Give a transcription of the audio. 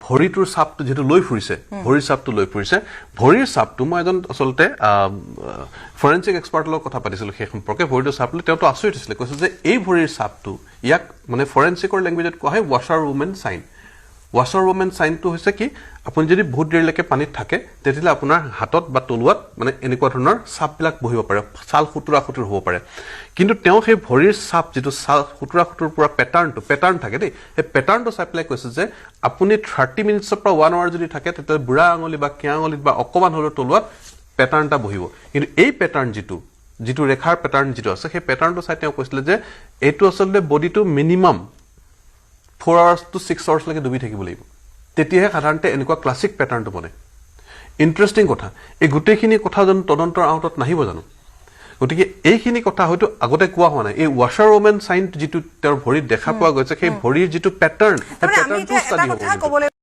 ভৰিটোৰ চাপটো যেটো লৈ ফুৰিছে ভৰিৰ চাপটো লৈ ফুৰিছে ভৰিৰ চাপটো মই এজন আসলতে ফৰেনসিক এক্সপাৰ্টৰ লগত কথা পাতিছিলো সেই সম্পৰ্কে ভৰিটোৰ চাপ লৈ তেওঁটো আচৰিত হৈছিল কৈছে যে এই ভৰিৰ চাপটো ইয়াক মানে ফৰেনসিকৰ ল্যাঙ্গুৱেজত কোৱা হয় ৱাশাৰ ওমেন সাইন ৱাশাৰ ওমেন সাইনটো হৈছে কি আপুনি যদি বহুত দেৰিলৈকে পানীত থাকে তেতিয়ালে আপোনাৰ হাতত বা তলুৱাত মানে এনেকুৱা ধৰণৰ চাপবিলাক বহিব পাৰে ছাল খুতুৰা খুতুৰ হ'ব পাৰে কিন্তু তেওঁ সেই ভৰিৰ চাপ যেটো ছাল খুতুৰা খুতুৰ পৰা প্যাটাৰ্ন থাকে দেই এই প্যাটাৰ্নটো চাই পেলাই কৈছে যে আপুনি 30 মিনিটছৰ পৰা 1 আৱাৰ যদি থাকে তেতিয়া বুঢ়া আঙুলি বা কিয়া আঙুলিত বা অকমান হলৰ তলুৱাত প্যাটাৰ্নটা বহিব কিন্তু এই প্যাটাৰ্ন যেটো ৰেখাৰ প্যাটাৰ্ন যেটো আছে সেই প্যাটাৰ্নটো চাই তেওঁ কৈছিল যে এটো আসলে বডিটো মিনিমাম 4 hours to 6 hours লাগে ডুবি থাকিব লাগিব তেতিয়াহে সাধাৰণতে এনেকুৱা ক্লাসিক প্যাটাৰ্নটো বনে ইন্টাৰেষ্টিং কথা এই গুটেখিনি কথা জন তদন্তৰ আউটত নাহিব জানো গতিকে এইখিনি কথা হয়তো আগতে কোৱা হোৱা নাই এই ৱাশাৰ ওমেন সাইন যেটো তেওঁৰ ভৰিত দেখা পোৱা গৈছে সেই ভৰিৰ যেটো প্যাটাৰ্ন সেই প্যাটাৰ্নটো ষ্টাডি হ'ব